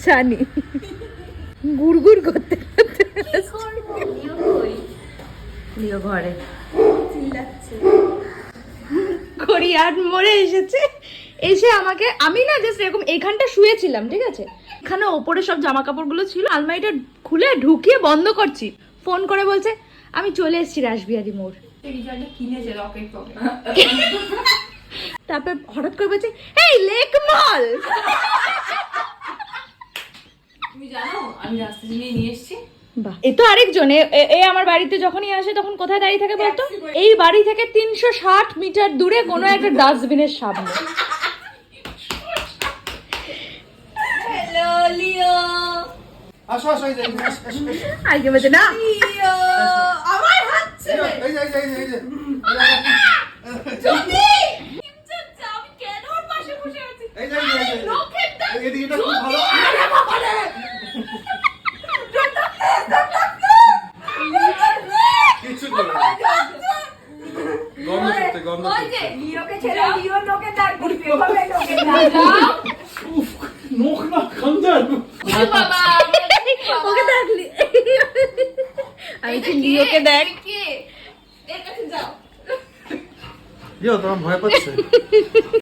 জানি গুড়গুড় করতে করতে লিও ঘরে কোরিয়ান মোড়ে এসেছে, এসে আমাকে, আমি না জাস্ট এরকম এখানটা শুয়েছিলাম, ঠিক আছে, এখানে ওপরে সব জামা কাপড়গুলো ছিল, আলমারিটা খুলে ঢুকিয়ে বন্ধ করছি, ফোন করে বলছে আমি চলে এসেছি রাসবিহারী মোড়। কিনেছে রকেট পকেট। তারপর হঠাৎ করে বলছে এই লেক মল। তুমি জানো আমি রাস্তা দিয়ে নিয়ে এসেছি। বাহ, এ তো আরেকজন, এ আমার বাড়িতে যখনই আসে তখন কোথায় দাঁড়িয়ে থাকে বলতো? এই বাড়ি থেকে 360 মিটার দূরে কোনো একটা ডাস্টবিনের সামনে। হ্যালো লিও। আসো আসো, এই যে আইকে বলছে না লিও আমার হাত ছেড়ে। এই যে জ্যোতি কিমচা, আমি কেন ওর পাশে বসে আছি? এই যে রকেটটা এদিকে খুব ভালো। আরে বাবা রে। কিছু করবে না। গন্ধ করতে গন্ধ ওই যে করতে। লিওকে ছেড়ে লিও লোকে ডাক দিবে। ভাবে লোকে যাও। উফ, নোখ না খান্দার। বাবা ওকে দেখলি, আমি কি লিওকে দেখ, কে এর কাছে যাও। ইয়ো তোমার ভয় পাচ্ছে।